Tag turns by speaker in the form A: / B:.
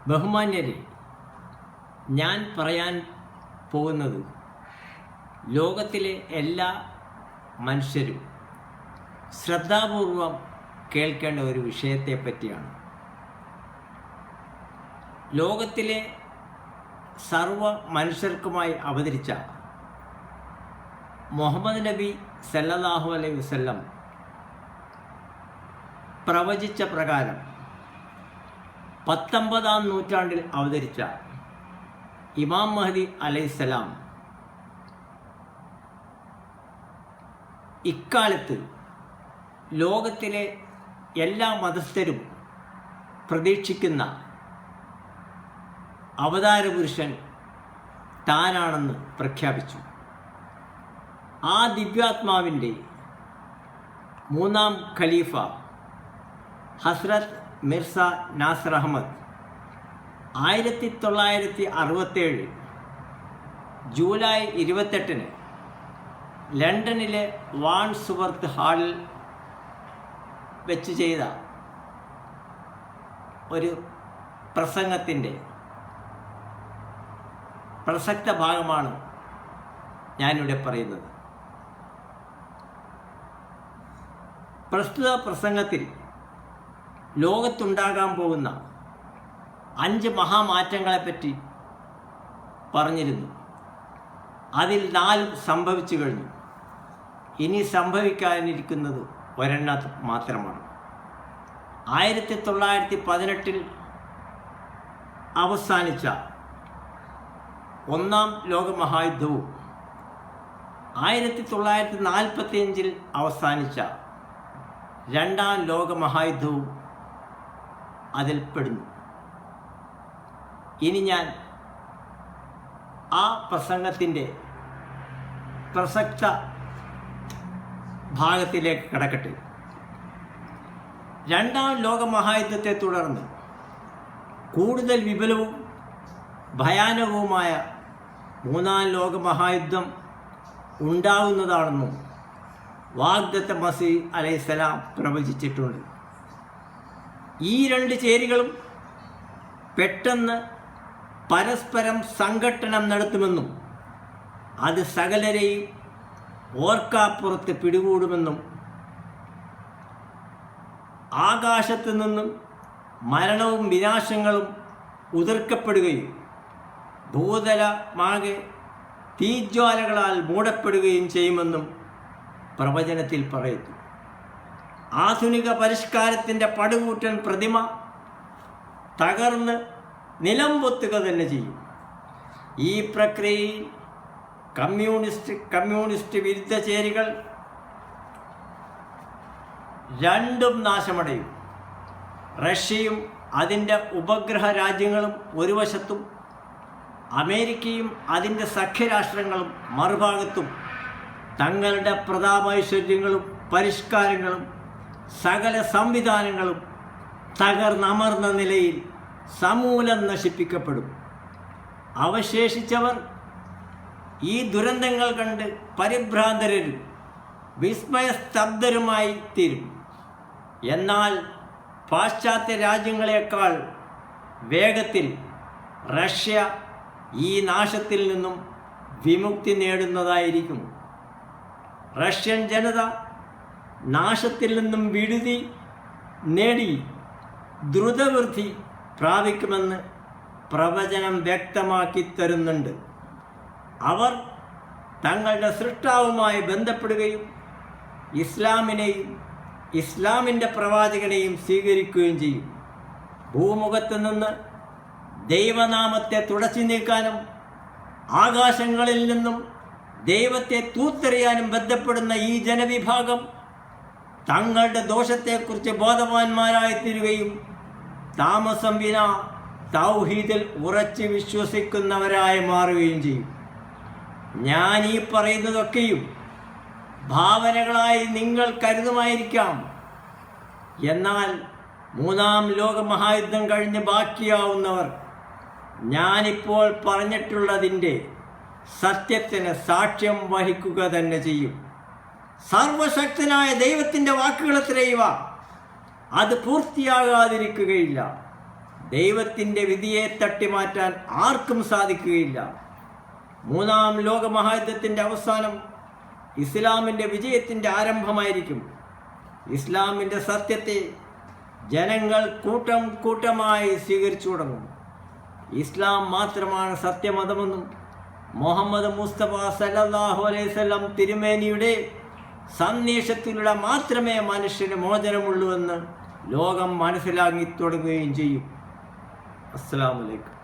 A: ബഹുമാന്യരെ, ഞാൻ പറയാൻ പോകുന്നത് ലോകത്തിലെ എല്ലാ മനുഷ്യരും ശ്രദ്ധാപൂർവം കേൾക്കേണ്ട ഒരു വിഷയത്തെ പറ്റിയാണ്. ലോകത്തിലെ സർവ മനുഷ്യർക്കുമായി അവതരിച്ച മുഹമ്മദ് നബി സല്ലല്ലാഹു അലൈഹി വസല്ലം പ്രവചിച്ച പ്രകാരം 19-ാം നൂറ്റാണ്ടിൽ അവതരിച്ച ഇമാം മഹ്ദി അലൈഹിസ്സലാം ഇക്കാലത്ത് ലോകത്തിലെ എല്ലാ മതസ്ഥരും പ്രതീക്ഷിക്കുന്ന അവതാരപുരുഷൻ താനാണെന്ന് പ്രഖ്യാപിച്ചു. ആ ദിവ്യാത്മാവിൻ്റെ 3-ാം ഖലീഫ ഹസ്രത്ത് മിർസ നാസർ അഹമ്മദ് 1967 ജൂലൈ 28 ലണ്ടനിലെ വാൻസ്വർത്ത് ഹാളിൽ വെച്ച് ചെയ്ത ഒരു പ്രസംഗത്തിൻ്റെ പ്രസക്ത ഭാഗമാണ് ഞാനിവിടെ പറയുന്നത്. പ്രസ്തുത പ്രസംഗത്തിൽ ലോകത്തുണ്ടാകാൻ പോകുന്ന 5 മഹാമാറ്റങ്ങളെപ്പറ്റി പറഞ്ഞിരുന്നു. അതിൽ 4 സംഭവിച്ചു കഴിഞ്ഞു. ഇനി സംഭവിക്കാനിരിക്കുന്നത് ഒരെണ്ണം മാത്രമാണ്. 1918 അവസാനിച്ച 1-ാം ലോകമഹായുദ്ധവും 1945 അവസാനിച്ച 2-ാം ലോകമഹായുദ്ധവും അതിൽപ്പെടുന്നു. ഇനി ഞാൻ ആ പ്രസംഗത്തിൻ്റെ പ്രസക്ത ഭാഗത്തിലേക്ക് കടക്കട്ടെ. 2-ാം ലോകമഹായുദ്ധത്തെ തുടർന്ന് കൂടുതൽ വിപുലവും ഭയാനകവുമായ 3-ാം ലോകമഹായുദ്ധം ഉണ്ടാകുന്നതാണെന്നും വാഗ്ദത്ത മസീഹ് അലൈഹിസ്സലാം പ്രവചിച്ചിട്ടുണ്ട്. ഈ 2 ചേരികളും പെട്ടെന്ന് പരസ്പരം സംഘട്ടനം നടത്തുമെന്നും അത് സകലരെയും ഓർക്കാപ്പുറത്ത് പിടികൂടുമെന്നും ആകാശത്തു നിന്നും മരണവും വിനാശങ്ങളും ഉതിർക്കപ്പെടുകയും ഭൂതലമാകെ തീജ്വാലകളാൽ മൂടപ്പെടുകയും ചെയ്യുമെന്നും പ്രവചനത്തിൽ പറയുന്നു. ആധുനിക പരിഷ്കാരത്തിൻ്റെ പടുകൂറ്റൻ പ്രതിമ തകർന്ന് നിലംപൊത്തുക തന്നെ ചെയ്യും. ഈ പ്രക്രിയയിൽ കമ്മ്യൂണിസ്റ്റ് വിരുദ്ധ ചേരികൾ രണ്ടും നാശമടയും. റഷ്യയും അതിൻ്റെ ഉപഗ്രഹ രാജ്യങ്ങളും ഒരു വശത്തും അമേരിക്കയും അതിൻ്റെ സഖ്യരാഷ്ട്രങ്ങളും മറുഭാഗത്തും തങ്ങളുടെ പ്രതാപൈശ്വര്യങ്ങളും പരിഷ്കാരങ്ങളും സകല സംവിധാനങ്ങളും തകർന്നമർന്ന നിലയിൽ സമൂലം നശിപ്പിക്കപ്പെടും. അവശേഷിച്ചവർ ഈ ദുരന്തങ്ങൾ കണ്ട് പരിഭ്രാന്തരും വിസ്മയസ്തബ്ധരുമായി തീരും. എന്നാൽ പാശ്ചാത്യ രാജ്യങ്ങളെക്കാൾ വേഗത്തിൽ റഷ്യ ഈ നാശത്തിൽ നിന്നും വിമുക്തി നേടുന്നതായിരിക്കും. റഷ്യൻ ജനത നാശത്തിൽ നിന്നും വിടുതി നേടി ദ്രുതവൃദ്ധി പ്രാപിക്കുമെന്ന് പ്രവചനം വ്യക്തമാക്കി തരുന്നുണ്ട്. അവർ തങ്ങളുടെ സൃഷ്ടാവുമായി ബന്ധപ്പെടുകയും ഇസ്ലാമിനെയും ഇസ്ലാമിൻ്റെ പ്രവാചകനെയും സ്വീകരിക്കുകയും ചെയ്യും. ഭൂമുഖത്ത് നിന്ന് ദൈവനാമത്തെ തുടച്ചു നീക്കാനും ആകാശങ്ങളിൽ നിന്നും ദൈവത്തെ തൂത്തെറിയാനും ബന്ധപ്പെടുന്ന ഈ ജനവിഭാഗം തങ്ങളുടെ ദോഷത്തെക്കുറിച്ച് ബോധവാന്മാരായിത്തീരുകയും താമസം വിന തൗഹീദിൽ ഉറച്ചു വിശ്വസിക്കുന്നവരായി മാറുകയും ചെയ്യും. ഞാൻ ഈ പറയുന്നതൊക്കെയും ഭാവനകളായി നിങ്ങൾ കരുതുമായിരിക്കാം. എന്നാൽ 3-ാം ലോകമഹായുദ്ധം കഴിഞ്ഞ് ബാക്കിയാവുന്നവർ ഞാനിപ്പോൾ പറഞ്ഞിട്ടുള്ളതിൻ്റെ സത്യത്തിന് സാക്ഷ്യം വഹിക്കുക തന്നെ ചെയ്യും. സർവശക്തനായ ദൈവത്തിൻ്റെ വാക്കുകളത്രേ ഇവ. അത് പൂർത്തിയാകാതിരിക്കുകയില്ല. ദൈവത്തിൻ്റെ വിധിയെ തട്ടിമാറ്റാൻ ആർക്കും സാധിക്കുകയില്ല. മൂന്നാം ലോകമഹായുദ്ധത്തിൻ്റെ അവസാനം ഇസ്ലാമിൻ്റെ വിജയത്തിൻ്റെ ആരംഭമായിരിക്കും. ഇസ്ലാമിൻ്റെ സത്യത്തെ ജനങ്ങൾ കൂട്ടം കൂട്ടമായി സ്വീകരിച്ചു തുടങ്ങും. ഇസ്ലാം മാത്രമാണ് സത്യമതമെന്നും മുഹമ്മദ് മുസ്തഫ സല്ലല്ലാഹു അലൈഹി വസല്ലം തിരുമേനിയുടെ സന്ദേശത്തിലൂടെ മാത്രമേ മനുഷ്യന് മോചനമുള്ളൂ എന്ന് ലോകം മനസ്സിലാക്കി തുടങ്ങുകയും ചെയ്യും. അസ്സലാമു അലൈക്കും.